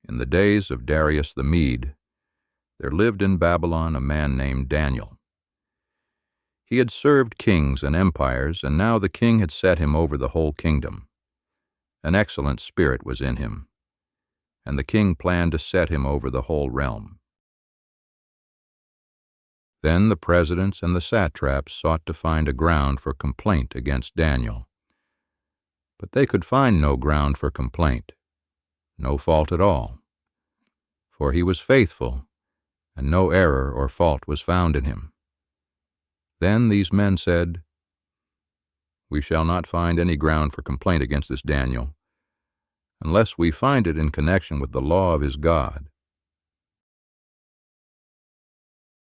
In the days of Darius the Mede, there lived in Babylon a man named Daniel. He had served kings and empires, and now the king had set him over the whole kingdom. An excellent spirit was in him, and the king planned to set him over the whole realm. Then the presidents and the satraps sought to find a ground for complaint against Daniel. But they could find no ground for complaint, no fault at all, for he was faithful, and no error or fault was found in him. Then these men said, "We shall not find any ground for complaint against this Daniel, unless we find it in connection with the law of his God."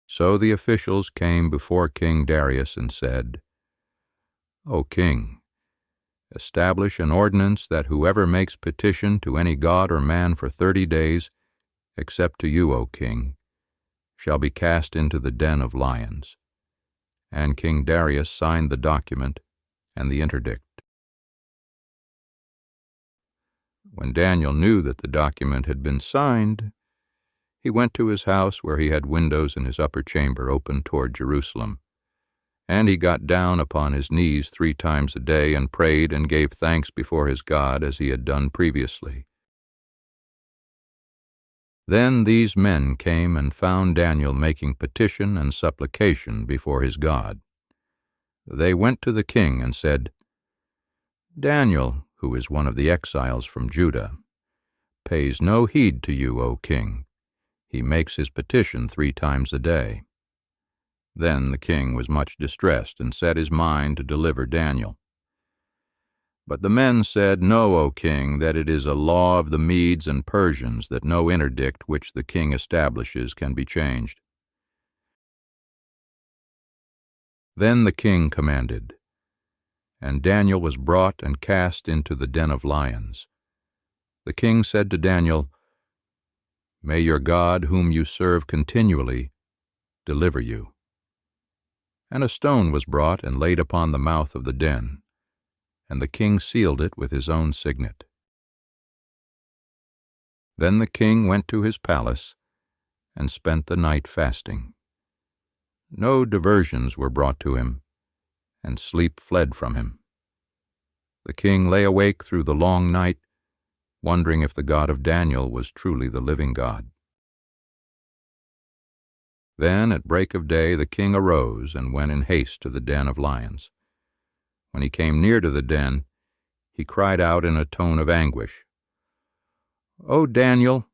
So the officials came before King Darius and said, "O king, establish an ordinance that whoever makes petition to any god or man for 30 days, except to you, O king, shall be cast into the den of lions." And King Darius signed the document and the interdict. When Daniel knew that the document had been signed, he went to his house where he had windows in his upper chamber open toward Jerusalem, and he got down upon his knees 3 times a day and prayed and gave thanks before his God as he had done previously. Then these men came and found Daniel making petition and supplication before his God. They went to the king and said, "Daniel, who is one of the exiles from Judah, pays no heed to you, O king. He makes his petition 3 times a day." Then the king was much distressed and set his mind to deliver Daniel. But the men said, "Know, O king, that it is a law of the Medes and Persians that no interdict which the king establishes can be changed." Then the king commanded, and Daniel was brought and cast into the den of lions. The king said to Daniel, "May your God, whom you serve continually, deliver you." And a stone was brought and laid upon the mouth of the den, and the king sealed it with his own signet. Then the king went to his palace and spent the night fasting. No diversions were brought to him, and sleep fled from him. The king lay awake through the long night, wondering if the God of Daniel was truly the living God. Then at break of day the king arose and went in haste to the den of lions. When he came near to the den, he cried out in a tone of anguish, "O Daniel,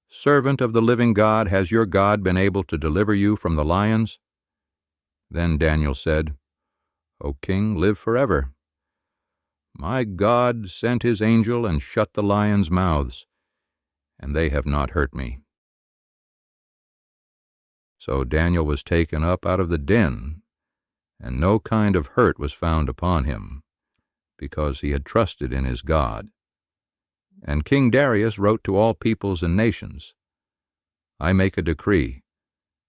servant of the living God, has your God been able to deliver you from the lions?" Then Daniel said, "O king, live forever. My God sent his angel and shut the lions' mouths, and they have not hurt me." So Daniel was taken up out of the den, and no kind of hurt was found upon him, because he had trusted in his God. And King Darius wrote to all peoples and nations, "I make a decree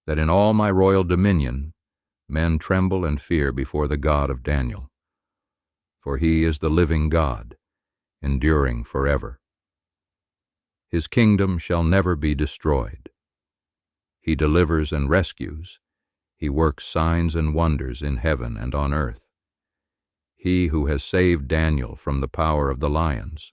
that in all my royal dominion men tremble and fear before the God of Daniel, for he is the living God, enduring forever. His kingdom shall never be destroyed. He delivers and rescues. He works signs and wonders in heaven and on earth. He who has saved Daniel from the power of the lions,